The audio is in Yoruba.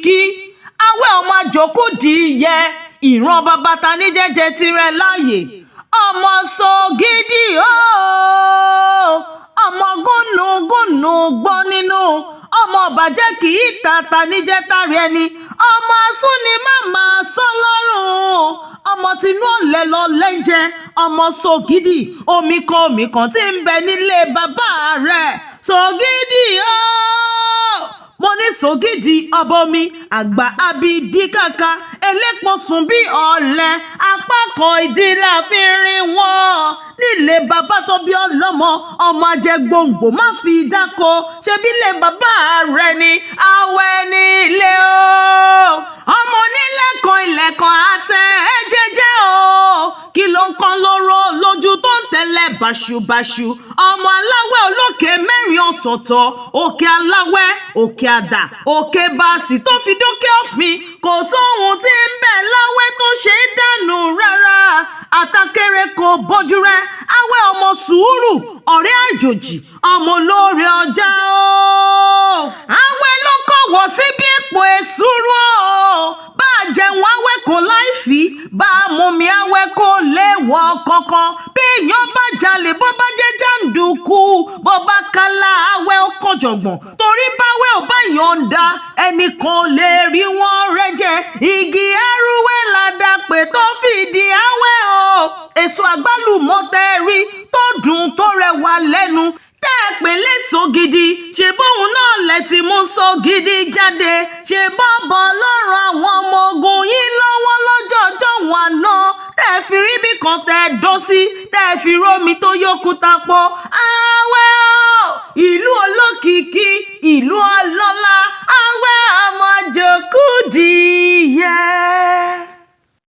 olókìkí Áwẹ ọmọ àjòkúdìyẹ ìran bàbá ta ní jẹ́jẹ́ tirẹ̀ láàyè ọmọ Sògìdì ọmọ gúnugúnu gbọ́ nínú ọmọ bàjẹ́ kì í tàtà níjẹ́ tàrí ẹni ọmọ asúnni máma sọ lọ́rùn ọmọ tinú ọ̀lẹ lọ lẹ́jẹ̀ ọmọ Sògìdì omi kan tí ń bẹ nílé bàbá rẹ̀ Sògìdì mo ní Sògìdì ọba omi àgbà abidi kàkà elépo sùn bí ọ̀lẹ apá kan ìdí la fi rin wọn nílé bàbá tó bí ọlọ́mọ ọmọ ajẹgbòǹgbò má fi dáko ṣebí ilé bàbá rẹ̀ ni Áwẹ ní ilé ọmọ onílẹ̀kùn ilẹ̀kùn àtẹ jẹ́jẹ́ kí ló ń kan lóró lójú tó ń tẹ̀lẹ̀ bàṣubàṣu ọmọ aláwẹ̀ olókè mẹ́rin ọ̀tọ̀ọ̀tọ̀ òkè aláwẹ̀ òkè àdà òkè báàsì tó fi dókè ọ̀fìn kò sóhun tí ń bẹ láwẹ̀ tó ṣe é dànù rárá àtàkèrè kò bójú rẹ̀ Áwẹ ọmọ sùúrù ọ̀rẹ́ àjòjì ọmọ olóore ọjà Áwẹ ló kọ̀wọ̀ síbi èpò èsúrú bá a jẹun Áwẹ kò láìfí bá a mumi Áwẹ kò léèwọ̀ kankan bí èèyàn bá jalè bó bá jẹ́ jàǹdùkú bó bá kálá Áwẹ ó kọ̀jọ̀gbọ̀n torí báwẹ ò bá yọ̀ǹda ẹnìkan lè rí wọn rẹ́jẹ igi arúwé ládàpè tó fìdí Áwẹ èso àgbálùmọ̀ tẹ́rí tó dùn tó rẹwà lẹ́nu tẹ́ léso gidi ṣe bóun náà lẹ ti mú Sògìdì jáde ṣe bọ́bọ̀ lọ́rùn àwọn ọmọ ogun yín lọ́wọ́ lọ́jọ́jọ́ wọn àná tẹ́ fi rí bí kan tẹ́ dán sí tẹ́ fi rómi tó yókùtà pọ̀ Áwẹ ìlú olókìkí